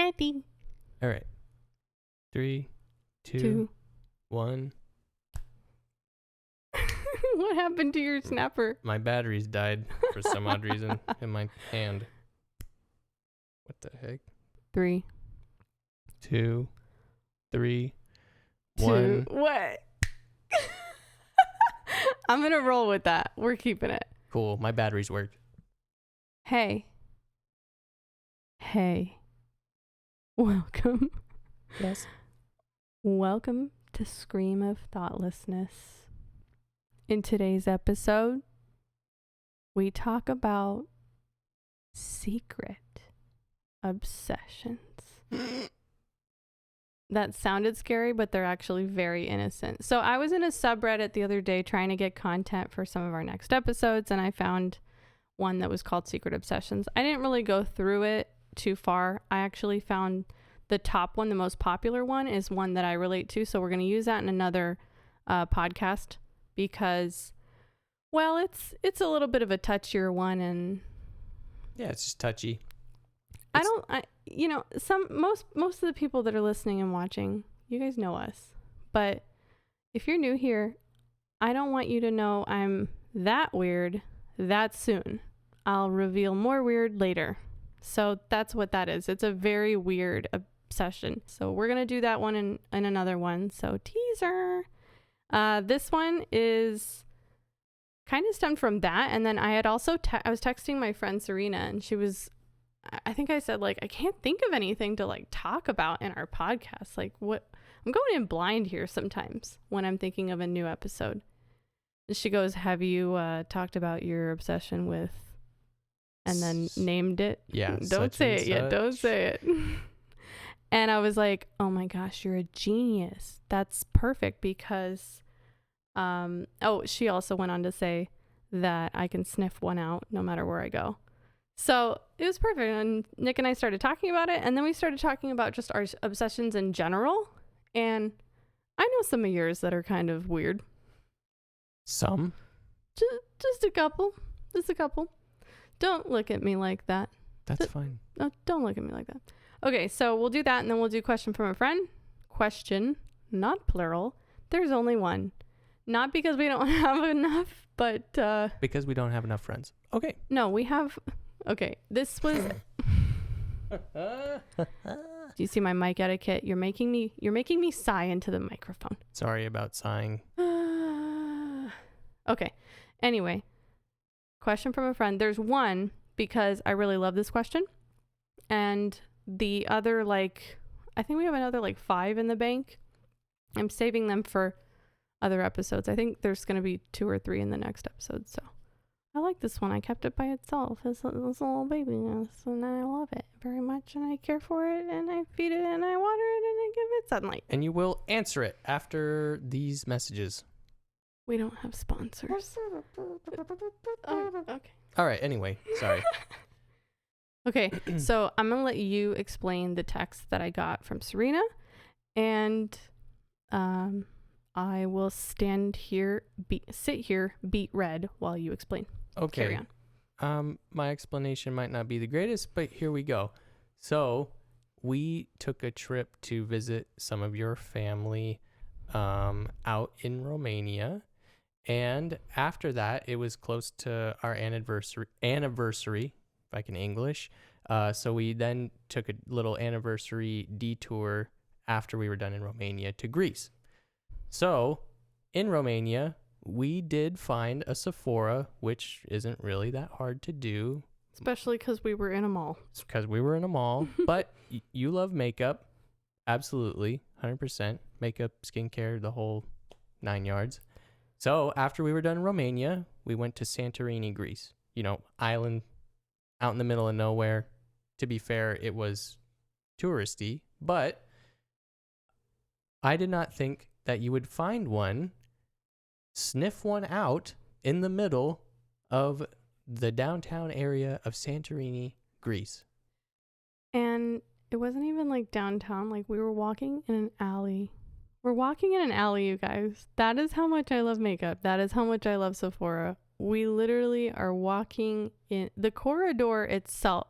Ready. All right. 3, 2, 1. What happened to your snapper? My batteries died for some odd reason in my hand. What the heck? 3, 2, 3, 2. 1. What? I'm going to roll with that. We're keeping it. Cool. My batteries worked. Hey. Welcome. Yes. Welcome to Scream of Thoughtlessness. In today's episode, we talk about secret obsessions. That sounded scary, but they're actually very innocent. So I was in a subreddit the other day trying to get content for some of our next episodes, and I found one that was called Secret Obsessions. I didn't really go through it too far. I actually found the top one, the most popular one, is one that I relate to. So we're going to use that in another podcast because, well, it's a little bit of a touchier one, and Yeah, it's just touchy. Most of the people that are listening and watching, you guys know us. But if you're new here, I don't want you to know I'm that weird that soon. I'll reveal more weird later. So that's what that is. It's a very weird obsession. So we're going to do that one in another one. So teaser. This one is kind of stemmed from that. And then I had also, I was texting my friend Serena, and she was, I think I said, like, I can't think of anything to like talk about in our podcast. Like, what? I'm going in blind here sometimes when I'm thinking of a new episode. And she goes, have you talked about your obsession with, and then named it? Yeah. Don't say it yet. Don't say it. And I was like, oh my gosh, you're a genius. That's perfect because, she also went on to say that I can sniff one out no matter where I go. So it was perfect. And Nick and I started talking about it. And then we started talking about just our obsessions in general. And I know some of yours that are kind of weird. Some? Just a couple. Don't look at me like that. That's fine. No, don't look at me like that. Okay, so we'll do that, and then we'll do question from a friend. Question, not plural. There's only one. Not because we don't have enough, but... because we don't have enough friends. Okay. No, we have... Okay, this was... Do you see my mic etiquette? You're making me sigh into the microphone. Sorry about sighing. Okay. Anyway, question from a friend. There's one because I really love this question. And the other, I think we have another 5 in the bank. I'm saving them for other episodes. I think there's going to be 2 or 3 in the next episode. So I like this one. I kept it by itself. It's a little baby, and I love it very much. And I care for it, and I feed it, and I water it, and I give it sunlight. And you will answer it after these messages. We don't have sponsors. Okay. All right. Anyway, sorry. Okay. So I'm going to let you explain the text that I got from Serena. And I will sit here, beat red while you explain. Okay. Carry on. My explanation might not be the greatest, but here we go. So we took a trip to visit some of your family out in Romania. And after that, it was close to our anniversary, if I can English. So we then took a little anniversary detour after we were done in Romania to Greece. So in Romania, we did find a Sephora, which isn't really that hard to do. Especially because we were in a mall. It's because we were in a mall. But you love makeup. Absolutely. 100%. Makeup, skincare, the whole 9 yards. So after we were done in Romania, we went to Santorini, Greece. Island out in the middle of nowhere. To be fair, it was touristy, but I did not think that you would find one, sniff one out in the middle of the downtown area of Santorini, Greece. And it wasn't even downtown. We were walking in an alley. We're walking in an alley, you guys. That is how much I love makeup. That is how much I love Sephora. We literally are walking in the corridor itself.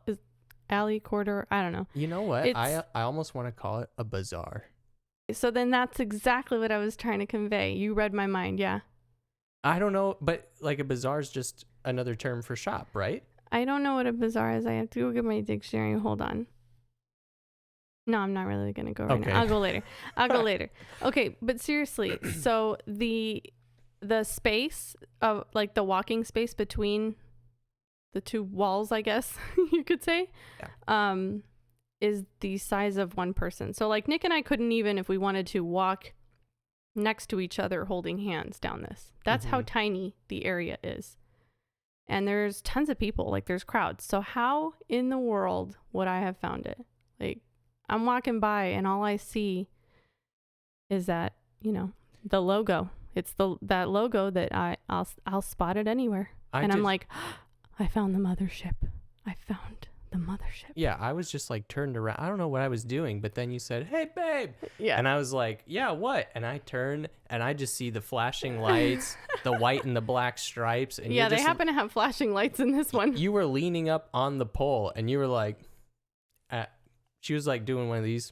alley corridor. I don't know. You know what? I almost want to call it a bazaar. So then that's exactly what I was trying to convey. You read my mind, yeah. I don't know, but like a bazaar is just another term for shop, right? I don't know what a bazaar is. I have to go get my dictionary. Hold on. No, I'm not really going to go right now. I'll go later. Okay, but seriously, so the space of like the walking space between the two walls, I guess you could say, is the size of one person. So like Nick and I couldn't even, if we wanted to, walk next to each other holding hands down this. That's how tiny the area is. And there's tons of people, like there's crowds. So how in the world would I have found it? Like I'm walking by and all I see is that, you know, the logo. It's that logo that I'll spot it anywhere. I'm like, I found the mothership. I found the mothership. Yeah, I was just like turned around. I don't know what I was doing, but then you said, "Hey, babe." Yeah. And I was like, "Yeah, what?" And I turn and I just see the flashing lights, the white and the black stripes. And yeah, they happen to have flashing lights in this one. You were leaning up on the pole and you were like, she was like doing one of these.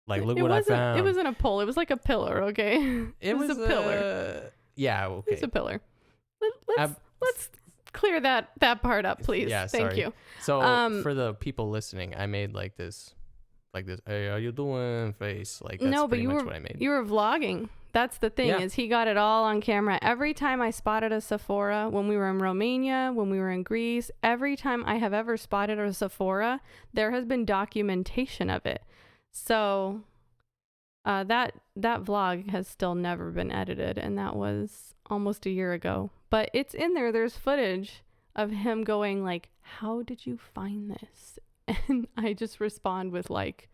Like, look what I found. It wasn't a pole. It was like a pillar, okay? It was a pillar. Yeah, okay. It's a pillar. Let's clear that part up, please. Yeah, Thank you. So for the people listening, I made like this, "Hey, how you doing?" face. Like that's pretty much what I made. You were vlogging. That's the thing, is he got it all on camera. Every time I spotted a Sephora, when we were in Romania, when we were in Greece, every time I have ever spotted a Sephora, there has been documentation of it. So that vlog has still never been edited, and that was almost a year ago. But it's in there. There's footage of him going like, "How did you find this?" And I just respond with like,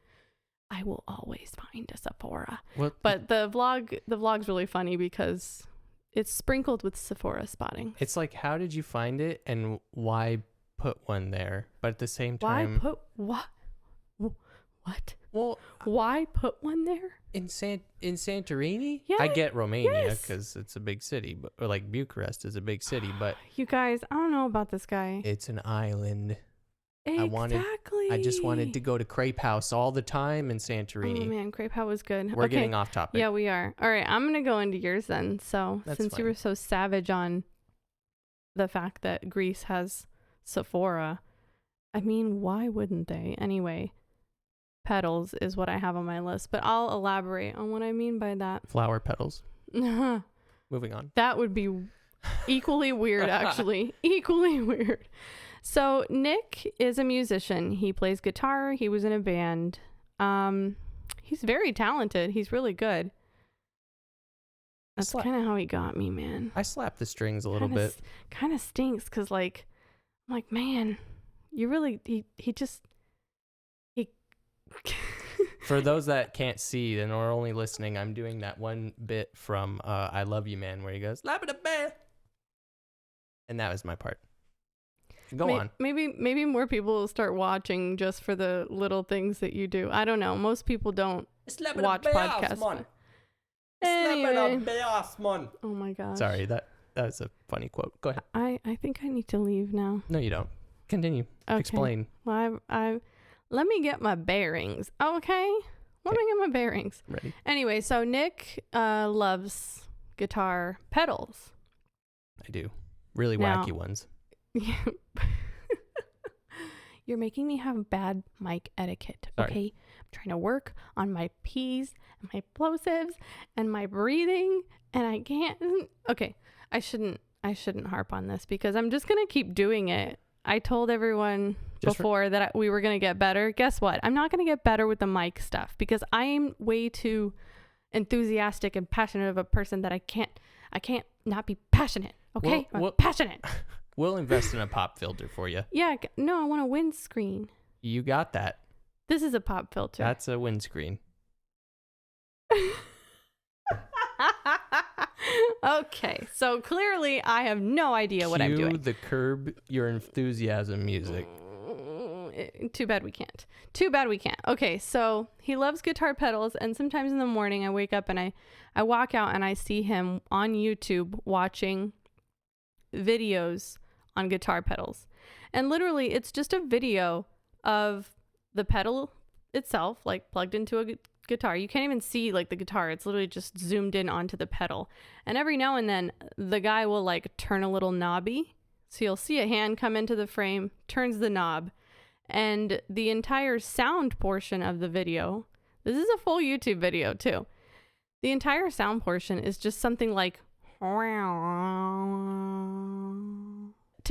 "I will always find a Sephora." But the vlog's really funny because it's sprinkled with Sephora spotting. It's like, how did you find it and why put one there? But at the same time, why put what? What? Well, why put one there? In Santorini? Yeah, I get Romania because it's a big city, or like Bucharest is a big city, but you guys, I don't know about this guy. It's an island. Exactly. I just wanted to go to Crepe House all the time in Santorini. Oh man, Crepe House was good. We're getting off topic. Yeah, we are. All right, I'm going to go into yours then. So since fine. you were so savage on the fact that Greece has Sephora, I mean, why wouldn't they? Anyway, petals is what I have on my list, but I'll elaborate on what I mean by that. Flower petals. Moving on. That would be equally weird, actually. Equally weird. So Nick is a musician. He plays guitar. He was in a band. He's very talented. He's really good. That's kind of how he got me, man. I slapped the strings a little bit. Kind of stinks because, like, I'm like, man, you really, he just. For those that can't see and are only listening, I'm doing that one bit from I Love You Man where he goes, "Lap it up, man." And that was my part. Go on. Maybe more people will start watching just for the little things that you do. I don't know. Most people don't watch podcasts. Anyway. Oh my gosh. Sorry, that's a funny quote. Go ahead. I think I need to leave now. No, you don't. Continue. Okay. Explain. Well, let me get my bearings. Okay? Let me get my bearings. Ready. Anyway, so Nick loves guitar pedals. I do. Really wacky ones. You're making me have bad mic etiquette. Sorry. Okay, I'm trying to work on my P's and my plosives and my breathing, and I can't. Okay, I shouldn't harp on this because I'm just gonna keep doing it. I told everyone before that we were gonna get better. Guess what? I'm not gonna get better with the mic stuff because I'm way too enthusiastic and passionate of a person that I can't not be passionate. Okay, I'm passionate. We'll invest in a pop filter for you. Yeah, no, I want a windscreen. You got that. This is a pop filter. That's a windscreen. Okay, so clearly I have no idea what I'm doing. Cue the Curb Your Enthusiasm music. Too bad we can't. Okay, so he loves guitar pedals, and sometimes in the morning I wake up and I walk out and I see him on YouTube watching videos on guitar pedals. And literally, it's just a video of the pedal itself, like plugged into a guitar. You can't even see like the guitar. It's literally just zoomed in onto the pedal. And every now and then, the guy will like turn a little knobby. So you'll see a hand come into the frame, turns the knob, and the entire sound portion of the video, this is a full YouTube video too. The entire sound portion is just something like, to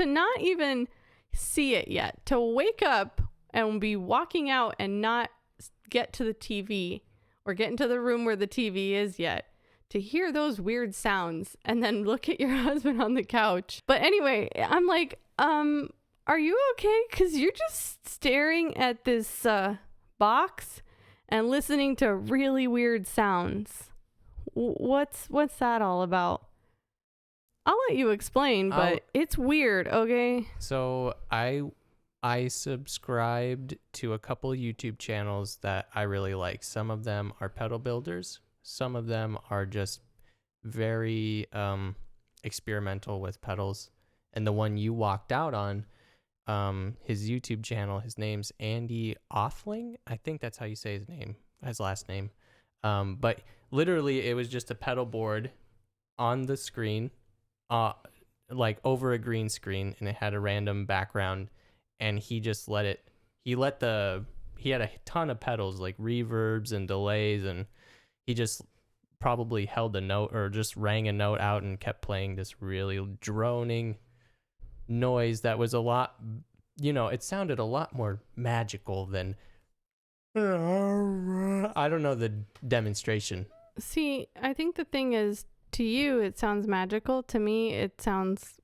not even see it yet, to wake up and be walking out and not get to the TV or get into the room where the TV is yet, to hear those weird sounds and then look at your husband on the couch. But anyway, I'm like, are you okay? Because you're just staring at this box and listening to really weird sounds. What's that all about? I'll let you explain, but it's weird, okay? So I subscribed to a couple YouTube channels that I really like. Some of them are pedal builders. Some of them are just very experimental with pedals. And the one you walked out on, his YouTube channel, his name's Andy Offling. I think that's how you say his last name. But literally it was just a pedal board on the screen, like over a green screen, and it had a random background, and he had a ton of pedals, like reverbs and delays, and he just probably held a note or just rang a note out and kept playing this really droning noise that was a lot, it sounded a lot more magical than, I don't know, the demonstration. See, I think the thing is, to you, it sounds magical. To me, it sounds,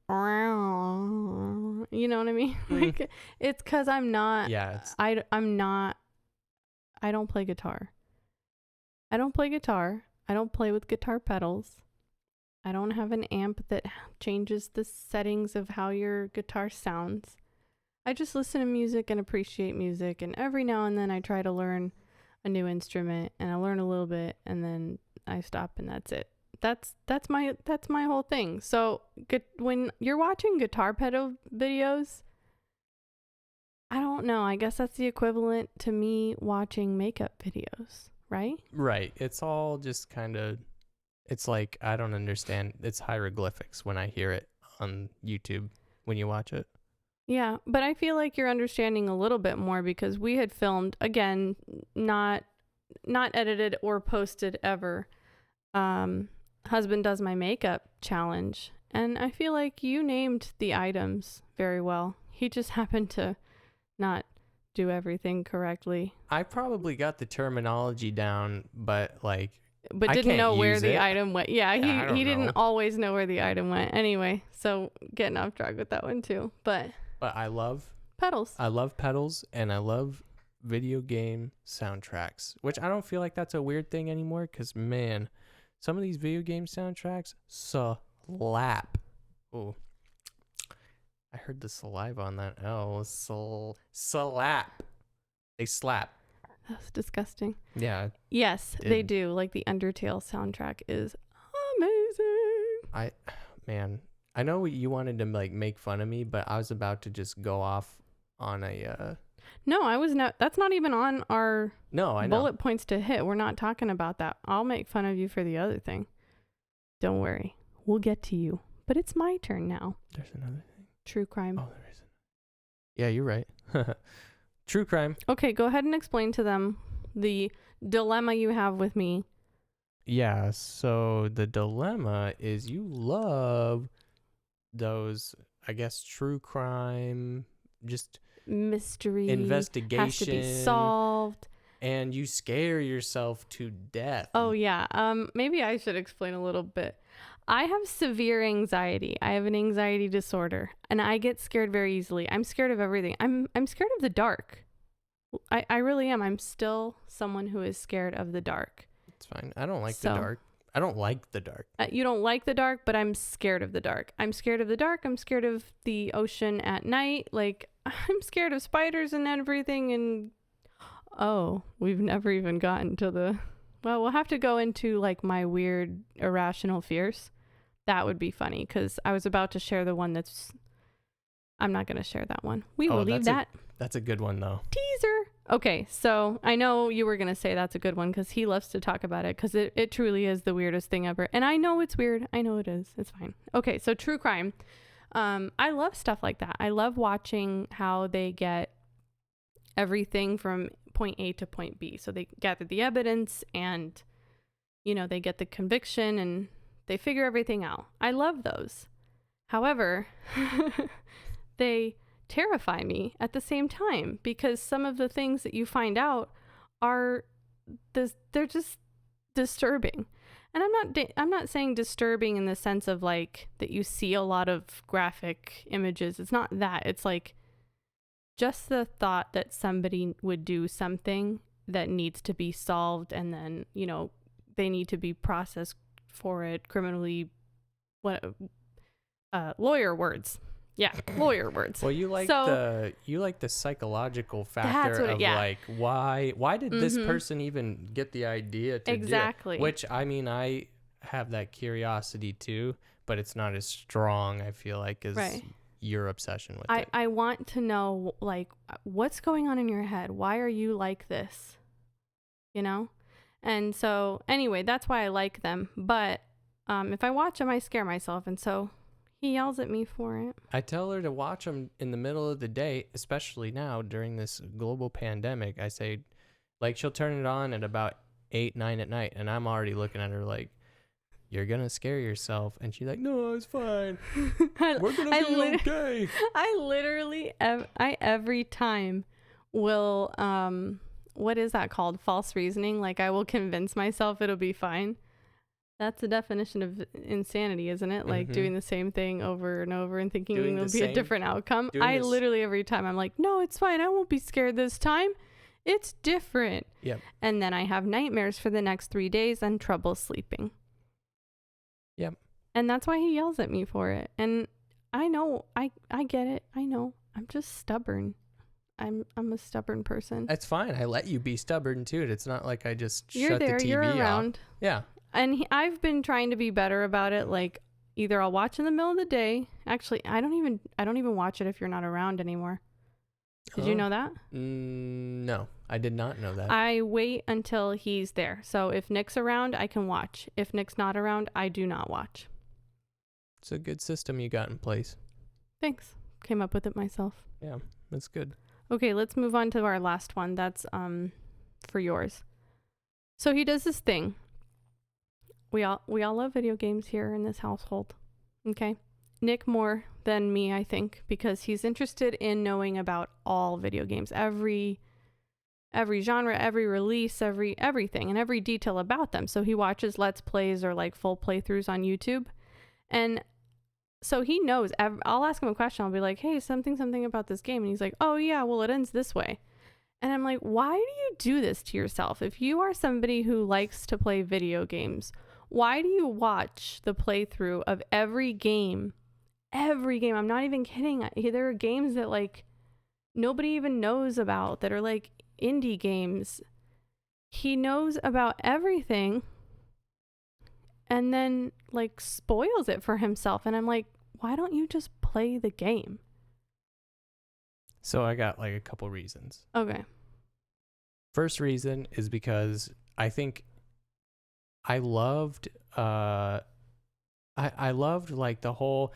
you know what I mean? Like, it's because I'm not, I don't play guitar. I don't play with guitar pedals. I don't have an amp that changes the settings of how your guitar sounds. I just listen to music and appreciate music, and every now and then I try to learn a new instrument, and I learn a little bit, and then I stop, and that's it. That's my whole thing. So when you're watching guitar pedal videos, I don't know. I guess that's the equivalent to me watching makeup videos, right? Right. It's all just kind of, it's like, I don't understand. It's hieroglyphics when I hear it on YouTube when you watch it. Yeah, but I feel like you're understanding a little bit more because we had filmed, again, not edited or posted ever, Husband Does My Makeup challenge. And I feel like you named the items very well. He just happened to not do everything correctly. I probably got the terminology down, but didn't know where the item went. Yeah, he didn't always know where the item went. Anyway, so getting off track with that one too. But I love pedals. I love pedals, and I love video game soundtracks, which I don't feel like that's a weird thing anymore, because, man, some of these video game soundtracks slap. Oh, I heard the saliva on that. Oh, slap. They slap. That's disgusting. Yeah. Yes, they do. Like the Undertale soundtrack is amazing. I know you wanted to make fun of me, but I was about to just go off on a No, I was not. That's not even on our I know. bullet points to hit. We're not talking about that. I'll make fun of you for the other thing. Don't worry. We'll get to you. But it's my turn now. There's another thing. True crime. Oh, there isn't. Yeah, you're right. True crime. Okay, go ahead and explain to them the dilemma you have with me. Yeah, so the dilemma is you love those, I guess, true crime, just mystery, investigation has to be solved, and you scare yourself to death. Oh yeah. Maybe I should explain a little bit. I have severe anxiety. I have an anxiety disorder, and I get scared very easily. I'm scared of everything. I'm scared of the dark. I really am. I'm still someone who is scared of the dark. It's fine. I don't like the dark. I don't like the dark. You don't like the dark, but I'm scared of the dark. I'm scared of the dark. I'm scared of the ocean at night. Like, I'm scared of spiders and everything. And we've never even gotten to we'll have to go into like my weird irrational fears. That would be funny, because I was about to share the one that's I'm not going to share that one. We Oh, will leave that That's a good one, though. teaser. Okay, so I know you were going to say that's a good one because he loves to talk about it because it truly is the weirdest thing ever. And I know it's weird. I know it is. It's fine. Okay, so true crime. I love stuff like that. I love watching how they get everything from point A to point B. So they gather the evidence and, they get the conviction and they figure everything out. I love those. However, they terrify me at the same time because some of the things that you find out they're just disturbing. And I'm not saying disturbing in the sense of like that you see a lot of graphic images. It's not that. It's like just the thought that somebody would do something that needs to be solved and then, they need to be processed for it criminally. Lawyer words. Yeah, lawyer words. Well, you like the psychological factor of like why did this person even get the idea to do it? Which I mean, I have that curiosity too, but it's not as strong, I feel like, as your obsession with it. I want to know like what's going on in your head. Why are you like this? And so anyway, that's why I like them. But if I watch them, I scare myself, and so he yells at me for it. I tell her to watch them in the middle of the day, especially now during this global pandemic. I say, like, she'll turn it on at about 8, 9 at night, and I'm already looking at her like, you're going to scare yourself. And she's like, no, it's fine. We're going to be okay. I literally, every time will, what is that called? False reasoning. Like, I will convince myself it'll be fine. That's the definition of insanity, isn't it? Like doing the same thing over and over and thinking there'll be a different outcome. Literally every time I'm like, no, it's fine. I won't be scared this time. It's different. Yep. And then I have nightmares for the next 3 days and trouble sleeping. Yep. And that's why he yells at me for it. And I know, I get it. I know. I'm just stubborn. I'm a stubborn person. That's fine. I let you be stubborn too. It's not like I just shut the TV you're around. off. Yeah. And I've been trying to be better about it. Like either I'll watch in the middle of the day. Actually, I don't even watch it if you're not around anymore. Did you know that? No, I did not know that. I wait until he's there. So if Nick's around, I can watch. If Nick's not around, I do not watch. It's a good system you got in place. Thanks. Came up with it myself. Yeah, that's good. Okay, let's move on to our last one. That's for yours. So he does this thing. We all love video games here in this household. Okay? Nick more than me, I think, because he's interested in knowing about all video games, every genre, every release, everything, and every detail about them. So he watches Let's Plays or like full playthroughs on YouTube. And so he knows. I'll ask him a question. I'll be like, hey, something about this game. And he's like, oh, yeah, well, it ends this way. And I'm like, why do you do this to yourself? If you are somebody who likes to play video games, why do you watch the playthrough of every game? Every game. I'm not even kidding. There are games that like nobody even knows about that are like indie games. He knows about everything and then like spoils it for himself. And I'm like, why don't you just play the game? So I got like a couple reasons. Okay. First reason is because I think I loved I loved like the whole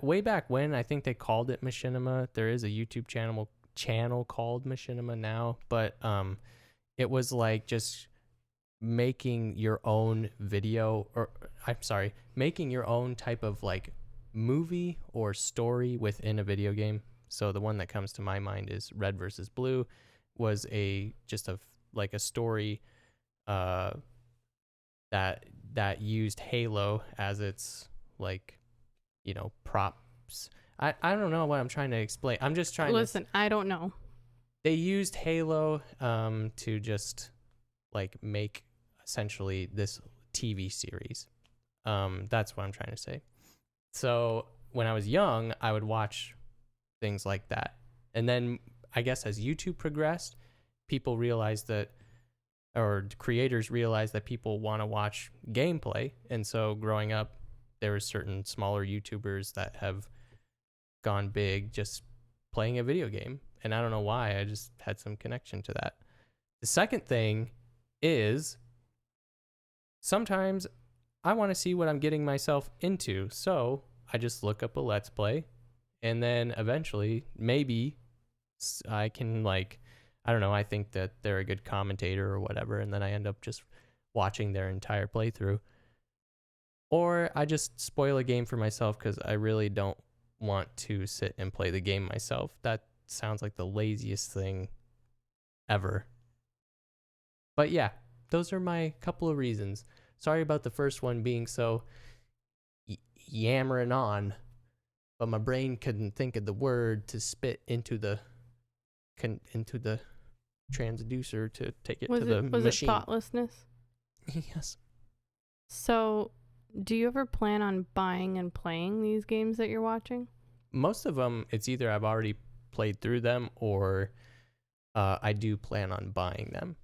way back when. I think they called it Machinima. There is a YouTube channel called Machinima now, but it was like just making your own video, or I'm sorry, making your own type of like movie or story within a video game. So the one that comes to my mind is Red versus Blue. Was just a story that used Halo as its like, props. I don't know what I'm trying to explain. I'm just trying Listen, I don't know. They used Halo to just like make essentially this TV series. That's what I'm trying to say. So when I was young, I would watch things like that. And then I guess as YouTube progressed, people realized that, or creators realized that people want to watch gameplay. And so growing up, there were certain smaller YouTubers that have gone big just playing a video game. And I don't know why. I just had some connection to that. The second thing is sometimes I want to see what I'm getting myself into. So I just look up a Let's Play, and then eventually maybe I can, like, I don't know, I think that they're a good commentator or whatever, and then I end up just watching their entire playthrough. Or I just spoil a game for myself because I really don't want to sit and play the game myself. That sounds like the laziest thing ever. But yeah, those are my couple of reasons. Sorry about the first one being so yammering on, but my brain couldn't think of the word to spit into the transducer to take it to the machine. Was it thoughtlessness? Yes. So, do you ever plan on buying and playing these games that you're watching? Most of them, it's either I've already played through them or I do plan on buying them.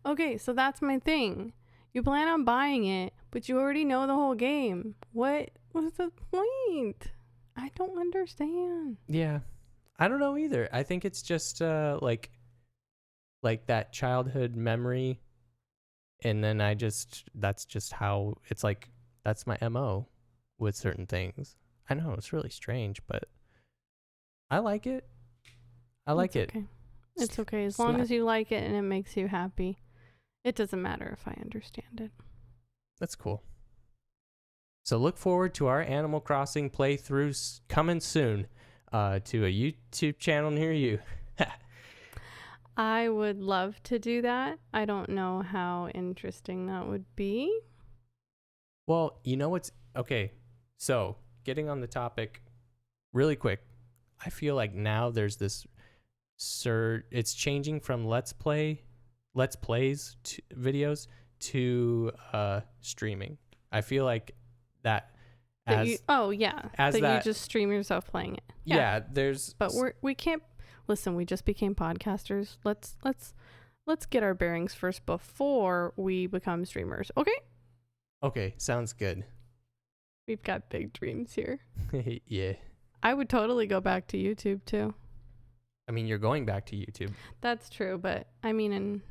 Okay, so that's my thing. You plan on buying it, but you already know the whole game. What was the point? I don't understand. Yeah. I don't know either. I think it's just like that childhood memory, and then that's just how it's like. That's my MO with certain things. I know it's really strange, but I like it. Okay. It's okay as long as you like it and it makes you happy. It doesn't matter if I understand it. That's cool. So look forward to our Animal Crossing playthroughs coming soon to a YouTube channel near you. I would love to do that. I don't know how interesting that would be. Well, you know what's... Okay, so getting on the topic really quick. I feel like now there's this it's changing from Let's Plays to videos to streaming. I feel like that you just stream yourself playing it. Yeah, there's... But we can't... Listen, we just became podcasters. Let's get our bearings first before we become streamers, okay? Okay, sounds good. We've got big dreams here. Yeah. I would totally go back to YouTube too. I mean, you're going back to YouTube. That's true, but I mean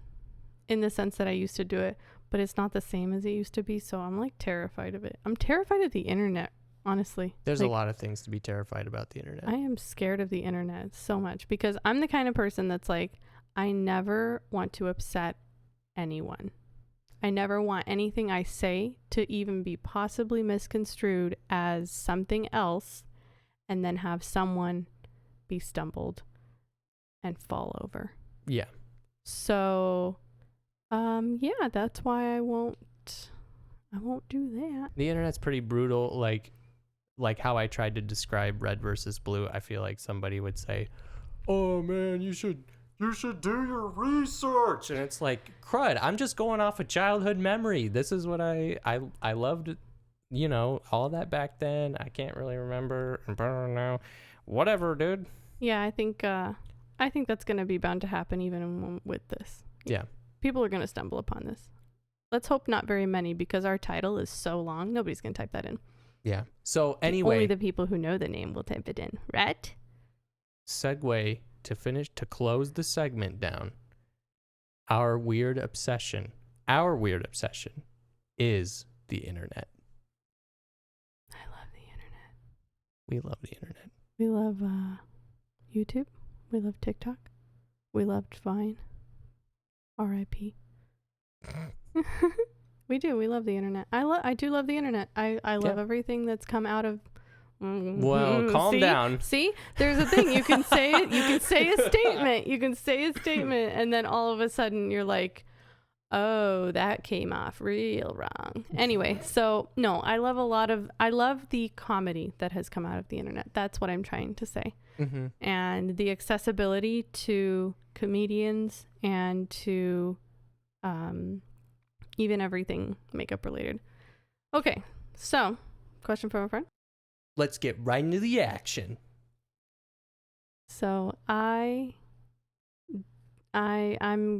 in the sense that I used to do it, but it's not the same as it used to be, so I'm like terrified of it. I'm terrified of the internet, honestly. There's a lot of things to be terrified about the internet. I am scared of the internet so much because I'm the kind of person that's like, I never want to upset anyone. I never want anything I say to even be possibly misconstrued as something else and then have someone be stumbled and fall over. Yeah. So, yeah, that's why I won't do that. The internet's pretty brutal. Like how I tried to describe red versus blue. I feel like somebody would say, "Oh man, you should do your research." And it's like, crud, I'm just going off a childhood memory. This is what I loved, all of that back then. I can't really remember now. Whatever, dude. Yeah, I think that's going to be bound to happen even with this. Yeah. People are going to stumble upon this. Let's hope not very many, because our title is so long. Nobody's going to type that in. Yeah. So anyway. Only the people who know the name will type it in, right? Segue to close the segment down. Our weird obsession is the internet. I love the internet. We love the internet. We love YouTube. We love TikTok. We loved Vine. R.I.P. We do. We love the internet. I do love the internet. I love everything that's come out of... Well, calm down. See? There's a thing. You can say it. You can say a statement. You can say a statement, and then all of a sudden you're like, oh, that came off real wrong. Anyway, so no, I love the comedy that has come out of the internet. That's what I'm trying to say. Mm-hmm. And the accessibility to comedians and to even everything makeup related. Okay, so question from a friend. Let's get right into the action. So I'm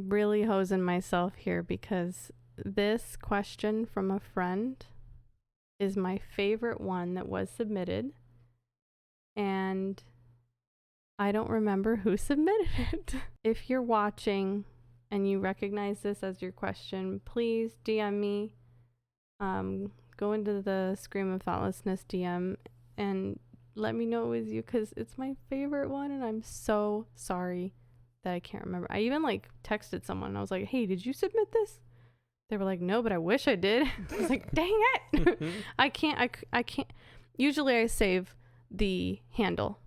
really hosing myself here because this question from a friend is my favorite one that was submitted. and I don't remember who submitted it. If you're watching and you recognize this as your question, please DM me. Go into the Scream of Thoughtlessness DM and let me know it was you, because it's my favorite one and I'm so sorry that I can't remember. I even like texted someone and I was like, hey, did you submit this? They were like, no, but I wish I did. I was like, dang it. I can't. Usually I save the handle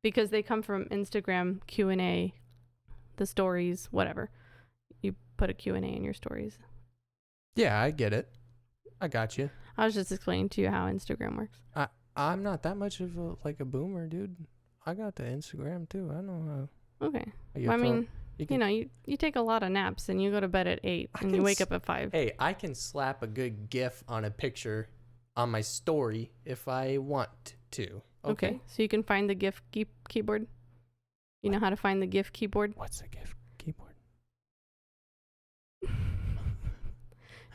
because they come from Instagram Q&A, the stories, whatever. You put a Q&A in your stories. Yeah, I get it. I got you. I was just explaining to you how Instagram works. I'm not that much of a boomer, dude. I got the Instagram too. I know how. Okay. Well, I mean, you take a lot of naps and you go to bed at 8 and you wake up at 5. Hey, I can slap a good GIF on a picture on my story if I want to. Okay. So you can find the GIF keyboard. You know how to find the GIF keyboard? What's the GIF keyboard?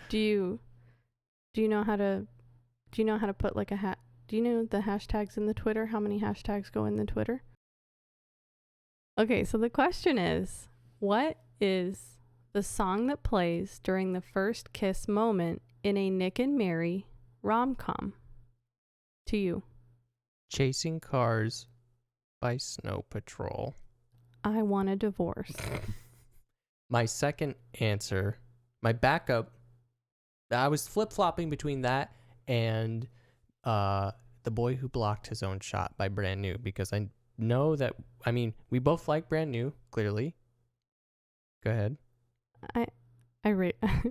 Do you know how to put like a hat? Do you know the hashtags in the Twitter? How many hashtags go in the Twitter? Okay, so the question is, what is the song that plays during the first kiss moment in a Nick and Mary rom-com? To you. Chasing Cars by Snow Patrol. I Want a Divorce. My second answer, my backup, I was flip-flopping between that and The Boy Who Blocked His Own Shot by Brand New, because I know that, I mean, we both like Brand New, clearly. Go ahead.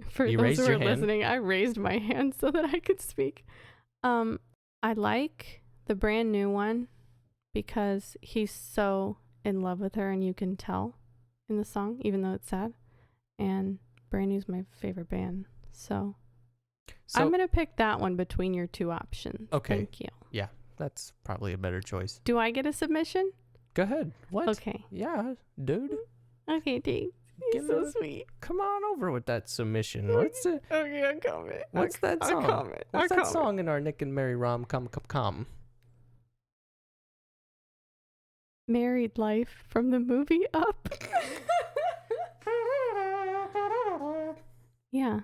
For You those raised who your are hand? listening, I raised my hand so that I could speak. I like the Brand New one because he's so in love with her and you can tell in the song, even though it's sad. And Brand New's my favorite band. So I'm going to pick that one between your two options. Okay. Thank you. Yeah, that's probably a better choice. Do I get a submission? Go ahead. What? Okay. Yeah, dude. Okay, thanks. You're so sweet. Come on over with that submission. What's it? Okay, I'll comment. What's that song? I'll comment. What's that song in our Nick and Mary rom-com? Married Life from the movie Up. Yeah,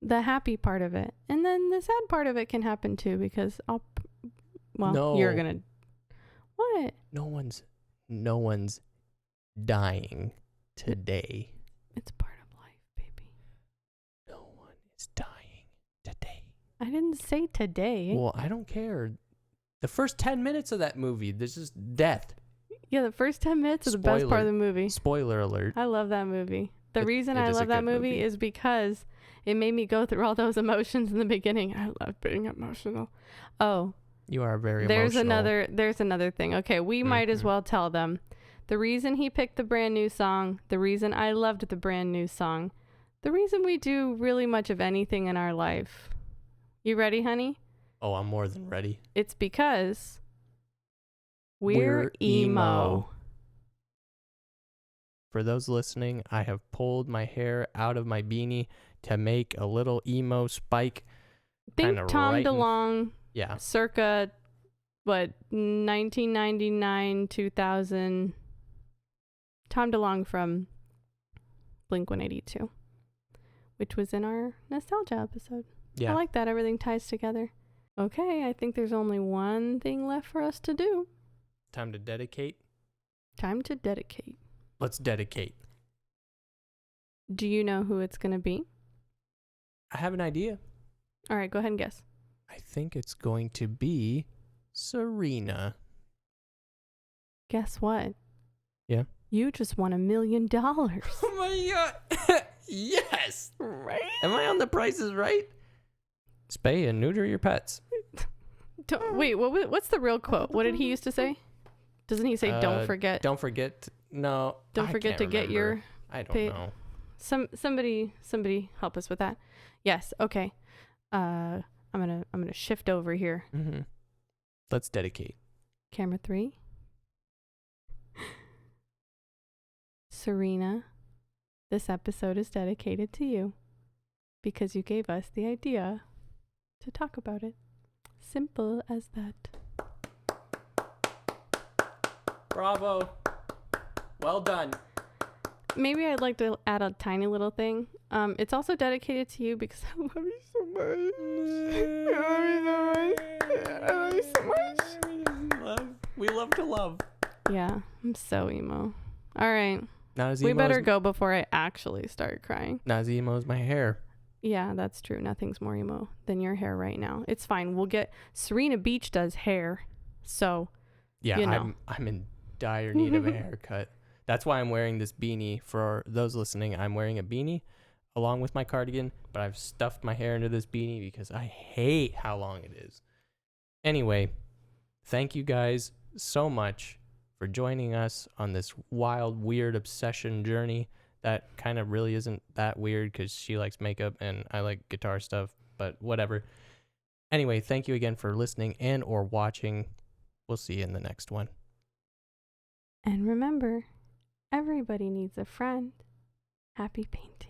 the happy part of it. And then the sad part of it can happen too, because you're going to... What? No one's dying today. It's part of life, baby. No one is dying today. I didn't say today. Well, I don't care. The first 10 minutes of that movie, there's just death. Yeah, the first 10 minutes is the best part of the movie. Spoiler alert. I love that movie. The reason I love that movie is because it made me go through all those emotions in the beginning. I love being emotional. Oh. You are very emotional. There's another thing. Okay, we might as well tell them. The reason he picked the Brand New song, the reason I loved the Brand New song, the reason we do really much of anything in our life. You ready, honey? Oh, I'm more than ready. It's because we're emo. For those listening, I have pulled my hair out of my beanie to make a little emo spike. Think Tom DeLonge. Yeah. Circa, 1999, 2000. Tom DeLonge from Blink-182, which was in our nostalgia episode. Yeah. I like that. Everything ties together. Okay, I think there's only one thing left for us to do. Time to dedicate. Let's dedicate. Do you know who it's going to be? I have an idea. All right, go ahead and guess. I think it's going to be Serena. Guess what? Yeah. You just won $1 million. Oh my God. Yes. Right? Am I on The Price is Right? Spay and neuter your pets. Wait, what's the real quote? What did he used to say? Doesn't he say, don't forget? Don't forget. No. Don't forget to get your... I don't know. Somebody help us with that. Yes. Okay. I'm gonna shift over here. Mm-hmm. Let's dedicate. Camera 3. Serena, this episode is dedicated to you because you gave us the idea to talk about it. Simple as that. Bravo. Well done. Maybe I'd like to add a tiny little thing. It's also dedicated to you because I love you so much. I love you so much. We love to love. Yeah, I'm so emo. All right. Not as We emo better as, go before I actually start crying. not as emo as my hair. Yeah, that's true. Nothing's more emo than your hair right now. It's fine. We'll get Serena Beach does hair. So, Yeah, you know. I'm in dire need of a haircut. That's why I'm wearing this beanie. For those listening, I'm wearing a beanie along with my cardigan, but I've stuffed my hair into this beanie because I hate how long it is. Anyway, thank you guys so much for joining us on this wild, weird obsession journey that kind of really isn't that weird because she likes makeup and I like guitar stuff, but whatever. Anyway, thank you again for listening and or watching. We'll see you in the next one. And remember, everybody needs a friend. Happy painting.